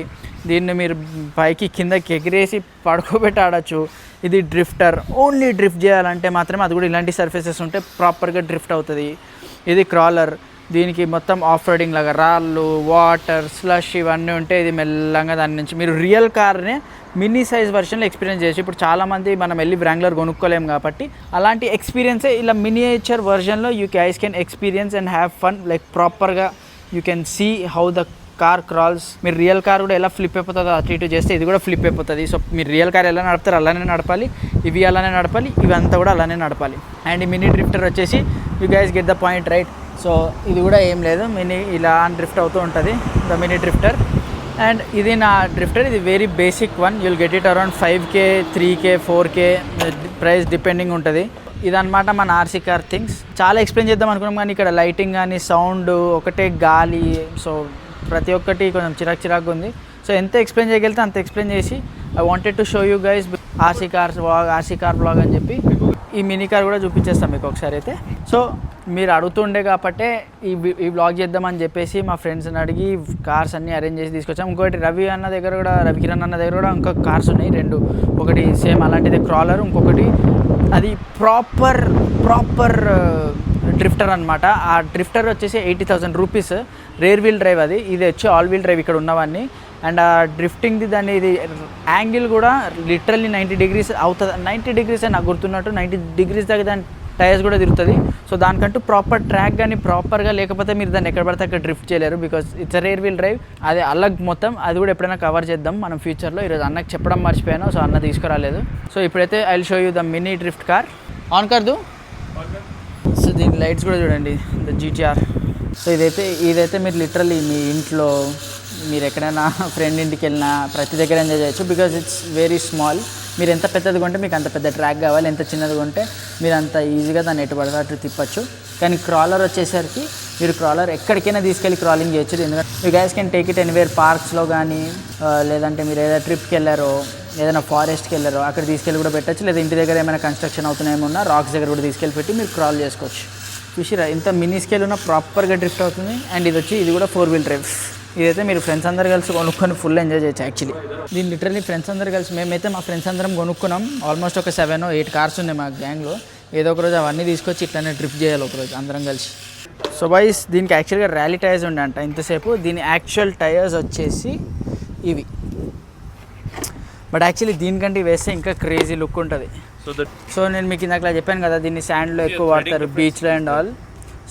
దీన్ని మీరు పైకి కిందకి ఎగిరేసి పడుకోబెట్టి ఆడచ్చు. ఇది డ్రిఫ్టర్. ఓన్లీ డ్రిఫ్ట్ చేయాలంటే మాత్రమే, అది కూడా ఇలాంటి సర్ఫేసెస్ ఉంటే ప్రాపర్గా డ్రిఫ్ట్ అవుతుంది. ఇది క్రాలర్. దీనికి మొత్తం ఆఫ్ రోడింగ్ లాగా రాళ్ళు, వాటర్, స్లష్ ఇవన్నీ ఉంటే ఇది మెల్లగా దాని నుంచి మీరు రియల్ కార్నే మినీ సైజ్ వర్షన్లో ఎక్స్పీరియన్స్ చేయొచ్చు. ఇప్పుడు చాలామంది మనం వెళ్ళి వ్రాంగ్లర్ కొనుక్కోలేము కాబట్టి అలాంటి ఎక్స్పీరియన్సే ఇలా మినియేచర్ వర్షన్లో you guys can experience and have fun. Like ప్రాపర్గా you can see how the car crawls. మీరు రియల్ కార్ కూడా ఎలా ఫ్లిప్ అయిపోతుందో అటు ఇటు చేస్తే ఇది కూడా ఫ్లిప్ అయిపోతుంది. సో మీరు రియల్ కార్ ఎలా నడుపుతారు అలానే నడపాలి, ఇవి అలానే నడపాలి, ఇవంతా కూడా అలానే నడపాలి. అండ్ ఈ మినీ డ్రిఫ్టర్ వచ్చేసి you guys get the point right. So ఇది కూడా ఏం లేదు, మినీ ఇలా డ్రిఫ్ట్ అవుతూ ఉంటుంది ద మినీ డ్రిఫ్టర్. అండ్ ఇది నా డ్రిఫ్టర్. ఇది very basic one. You'll get it around 5K, 3K, 4K price depending ఉంటుంది. ఇదన్నమాట మన ఆర్సీ కార్ థింగ్స్. చాలా ఎక్స్ప్లెయిన్ చేద్దాం అనుకున్నాం కానీ ఇక్కడ లైటింగ్ కానీ సౌండ్ ఒకటే గాలి, సో ప్రతి ఒక్కటి కొంచెం చిరాకు ఉంది. సో ఎంత ఎక్స్ప్లెయిన్ చేయగలిగితే అంత ఎక్స్ప్లెయిన్ చేసి I wanted to show you guys RC car blog అని చెప్పి ఈ మినీ కార్ కూడా చూపించేస్తాం మీకు ఒకసారి అయితే. సో మీరు అడుగుతుండే కాబట్టి ఈ బ్లాగ్ చేద్దామని చెప్పేసి మా ఫ్రెండ్స్ని అడిగి కార్స్ అన్నీ అరేంజ్ చేసి తీసుకొచ్చాం. ఇంకొకటి రవికిరణ్ అన్న దగ్గర కూడా ఇంకొక కార్స్ ఉన్నాయి 2. ఒకటి సేమ్ అలాంటిది క్రాలర్, ఇంకొకటి అది ప్రాపర్ డ్రిఫ్టర్ అనమాట. ఆ డ్రిఫ్టర్ వచ్చేసి 80,000 రూపీస్. రేర్ వీల్ డ్రైవ్ అది. ఇది వచ్చి ఆల్ వీల్ డ్రైవ్ ఇక్కడ ఉన్నవన్నీ. అండ్ ఆ డ్రిఫ్టింగ్ది దాన్ని ఇది యాంగిల్ కూడా లిటరల్లీ 90 degrees అవుతుంది. 90 degrees అని నాకు గుర్తున్నట్టు 90 degrees దాకా దాని టైర్స్ కూడా తిరుగుతుంది. సో దానికంటూ ప్రాపర్ ట్రాక్ కానీ ప్రాపర్గా లేకపోతే మీరు దాన్ని ఎక్కడ పడితే అక్కడ డ్రిఫ్ట్ చేయలేరు. Because it's rear wheel drive. అది అలగ్ మొత్తం. అది కూడా ఎప్పుడైనా కవర్ చేద్దాం మనం ఫ్యూచర్లో. ఈరోజు అన్నకి చెప్పడం మర్చిపోయాను, సో అన్న తీసుకురాలేదు. సో ఇప్పుడైతే I will show you the mini drift car. On కర్దు. సో దీని లైట్స్ కూడా చూడండి, ద GTR. సో ఇదైతే మీరు లిటరల్లీ మీ ఇంట్లో మీరు ఎక్కడైనా ఫ్రెండ్ ఇంటికి వెళ్ళినా ప్రతి దగ్గర ఎంజాయ్ చేయొచ్చు. Because it's very small. మీరు ఎంత పెద్దది కొంటే మీకు అంత పెద్ద ట్రాక్ కావాలి, ఎంత చిన్నది కొంటే మీరు అంత ఈజీగా దాన్ని ఎటు పడితే అటు తిప్పచ్చు. కానీ క్రాలర్ వచ్చేసరికి మీరు క్రాలర్ ఎక్కడికైనా తీసుకెళ్ళి క్రాలింగ్ చేయొచ్చు. ఎందుకంటే you guys can take it anywhere, పార్క్స్లో కానీ లేదంటే మీరు ఏదైనా ట్రిప్కి వెళ్ళారో ఏదైనా ఫారెస్ట్కి వెళ్ళారో అక్కడ తీసుకెళ్ళి కూడా పెట్టచ్చు, లేదా ఇంటి దగ్గర ఏమైనా కన్స్ట్రక్షన్ అవుతున్నాయేమో రాక్స్ దగ్గర కూడా తీసుకెళ్ళి పెట్టి మీరు క్రాల్ చేసుకోవచ్చు. చూసిరా ఇంత మినీ స్కేల్ ఉన్న ప్రాపర్గా డ్రిఫ్ట్ అవుతుంది. అండ్ ఇది కూడా 4-wheel drive. ఇదైతే మీరు ఫ్రెండ్స్ అందరు కలిసి కొనుక్కొని ఫుల్ ఎంజాయ్ చేయొచ్చు. యాక్చువల్లీ దీన్ని లిటరల్లీ ఫ్రెండ్స్ అందరు కలిసి, మేమైతే మా ఫ్రెండ్స్ అందరం కొనుక్కున్నాం. ఆల్మోస్ట్ ఒక 7 or 8 కార్స్ ఉన్నాయి మా గ్యాంగ్లో. ఏదో ఒక రోజు అవన్నీ తీసుకొచ్చి ఇట్లానే ట్రిప్ చేయాలి ఒకరోజు అందరం కలిసి. సో బాయ్స్ దీనికి యాక్చువల్గా ర్యాలీ టైర్స్ ఉండే అంట ఇంతసేపు. దీని యాక్చువల్ టైర్స్ వచ్చేసి ఇవి. బట్ యాక్చువల్లీ దీనికంటే వేస్తే ఇంకా క్రేజీ లుక్ ఉంటుంది. సో నేను మీకు ఇందాక చెప్పాను కదా దీన్ని శాండ్లో ఎక్కువ వాడతారు, బీచ్లో అండ్ ఆల్.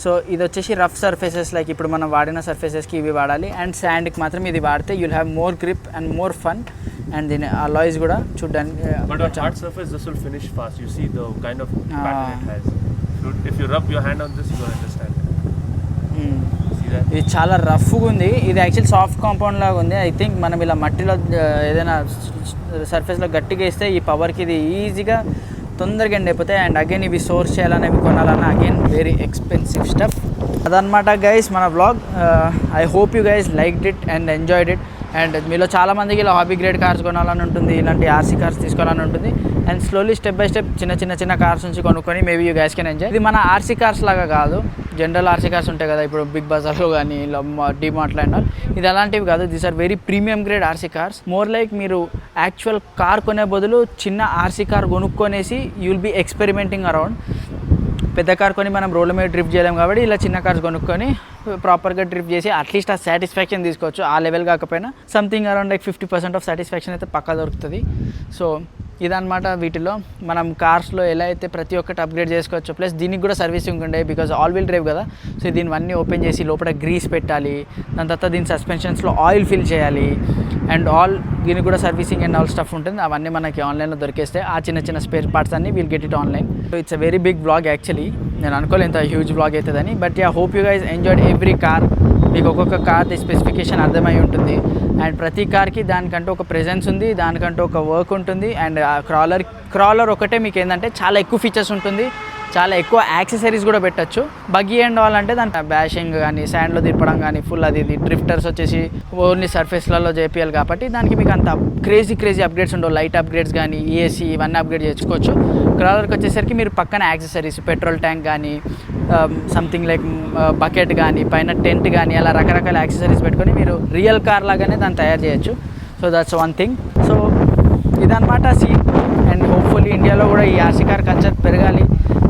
సో ఇది వచ్చేసి రఫ్ సర్ఫేసెస్, లైక్ ఇప్పుడు మనం వాడిన సర్ఫేసెస్కి ఇవి వాడాలి. అండ్ శాండ్కి మాత్రం ఇది వాడితే you'll have more grip and more fun. And దీని అలాయ్స్ కూడా చూడడానికి hard surface this will finish fast. You see the kind of pattern it has. If you rub your hand on this you will understand. ఇది చాలా రఫ్గా ఉంది. ఇది actual soft compound లాగా ఉంది. ఐ థింక్ మనం ఇలా మట్టిలో ఏదైనా సర్ఫేస్లో గట్టిగా వేస్తే ఈ పవర్కి ఇది ఈజీగా తొందరగా ఎండ్ అయిపోతాయి. అండ్ అగైన్ ఇవి సోర్స్ చేయాలనేవి కొనాలన్నా అగైన్ వెరీ ఎక్స్పెన్సివ్ స్టఫ్. అదనమాట గైస్ మన vlog. I hope you guys liked it and enjoyed it. And మీలో చాలామందికి ఇలా హాబీ గ్రేడ్ కార్స్ కొనాలని ఉంటుంది, ఇలాంటి ఆర్సీ కార్స్ తీసుకోవాలని ఉంటుంది. And slowly step by step చిన్న కార్స్ నుంచి కొనుక్కొని maybe you guys can enjoy. ఇది మన ఆర్సీ కార్స్ లాగా కాదు, జనరల్ ఆర్సీ కార్స్ ఉంటాయి కదా ఇప్పుడు బిగ్ బజార్లో కానీ డిమార్ట్లో అండ్ ఆల్. ఇది అలాంటివి కాదు. These are very premium grade RC cars. More like మీరు యాక్చువల్ కార్ కొనే బదులు చిన్న ఆర్సీ కార్ కొనుక్కొనేసి you will be experimenting around. పెద్ద కార్ కొని మనం రోడ్ల మీద డ్రిఫ్ట్ చేయలేం కాబట్టి ఇలా చిన్న కార్స్ కొనుక్కొని ప్రాపర్గా డ్రిఫ్ట్ చేసి అట్లీస్ట్ ఆ సాటిస్ఫాక్షన్ తీసుకోవచ్చు. ఆ లెవెల్ కాకపోయినా something around like 50% of satisfaction అయితే పక్కా దొరుకుతుంది. సో ఇదన్నమాట వీటిలో మనం కార్స్లో ఎలా అయితే ప్రతి ఒక్కటి అప్గ్రేడ్ చేసుకోవచ్చు. ప్లస్ దీనికి కూడా సర్వీసింగ్ ఉండే, బికాజ్ ఆల్ వీల్ డ్రైవ్ కదా. సో దీనివన్నీ ఓపెన్ చేసి లోపల గ్రీస్ పెట్టాలి, దాని తర్వాత దీని సస్పెన్షన్స్లో ఆయిల్ ఫిల్ చేయాలి అండ్ ఆల్. దీనికి కూడా సర్వీసింగ్ అండ్ ఆల్ స్టఫ్ ఉంటుంది. అవన్నీ మనకి ఆన్లైన్లో దొరికేస్తే ఆ చిన్న స్పేర్ పార్ట్స్ అన్ని will get it online. So it's a very big vlog actually. నేను అనుకోలేదు ఇంత హ్యూజ్ బ్లాగ్ అవుతుందని. But yeah hope you guys enjoyed every car. మీకు ఒక్కొక్క కార్ది స్పెసిఫికేషన్ అర్థమై ఉంటుంది. అండ్ ప్రతి కార్కి దానికంటూ ఒక ప్రెజెన్స్ ఉంది, దానికంటూ ఒక వర్క్ ఉంటుంది. అండ్ ఆ క్రాలర్ ఒకటే మీకు ఏంటంటే చాలా ఎక్కువ ఫీచర్స్ ఉంటుంది, చాలా ఎక్కువ యాక్సెసరీస్ కూడా పెట్టచ్చు. బగ్గీ అండ్ ఆల్ అంటే దాని బ్యాషింగ్ కానీ శాండ్లో తిప్పడం కానీ ఫుల్ అది డ్రిఫ్టర్స్ వచ్చేసి ఓన్లీ సర్ఫేస్లలో చేపియాలి కాబట్టి దానికి మీకు అంత క్రేజీ అప్గ్రేడ్స్ ఉండవు. లైట్ అప్గ్రేడ్స్ కానీ ఏసీ ఇవన్నీ అప్గ్రేడ్ చేసుకోవచ్చు. క్రాలర్కి వచ్చేసరికి మీరు పక్కన యాక్సెసరీస్ పెట్రోల్ ట్యాంక్ కానీ సంథింగ్ లైక్ బకెట్ కానీ పైన టెంట్ కానీ అలా రకరకాల యాక్సెసరీస్ పెట్టుకొని మీరు రియల్ కార్ లాగానే దాన్ని తయారు చేయొచ్చు. So that's one thing. So ఇదన్నమాట సీన్. అండ్ హోప్ఫుల్లీ ఇండియాలో కూడా ఈ ఆర్సీ కార్ కల్చర్ పెరగాలి.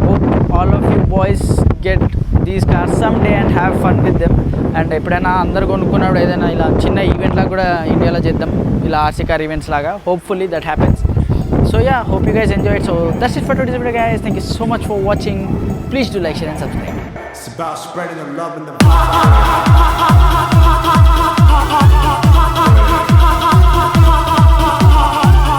Hope all of you boys get these cars someday and have fun with them. And ఎప్పుడైనా అందరు కొనుక్కున్నప్పుడు ఏదైనా ఇలా చిన్న ఈవెంట్ లాగా కూడా ఇండియాలో చేద్దాం, ఇలా ఆర్సీ కార్ ఈవెంట్స్ లాగా. Hopefully that happens. So yeah hope you guys enjoy it. So that's it for today's video guys. Thank you so much for watching. Please do like, share and subscribe. It's about spreading the love and the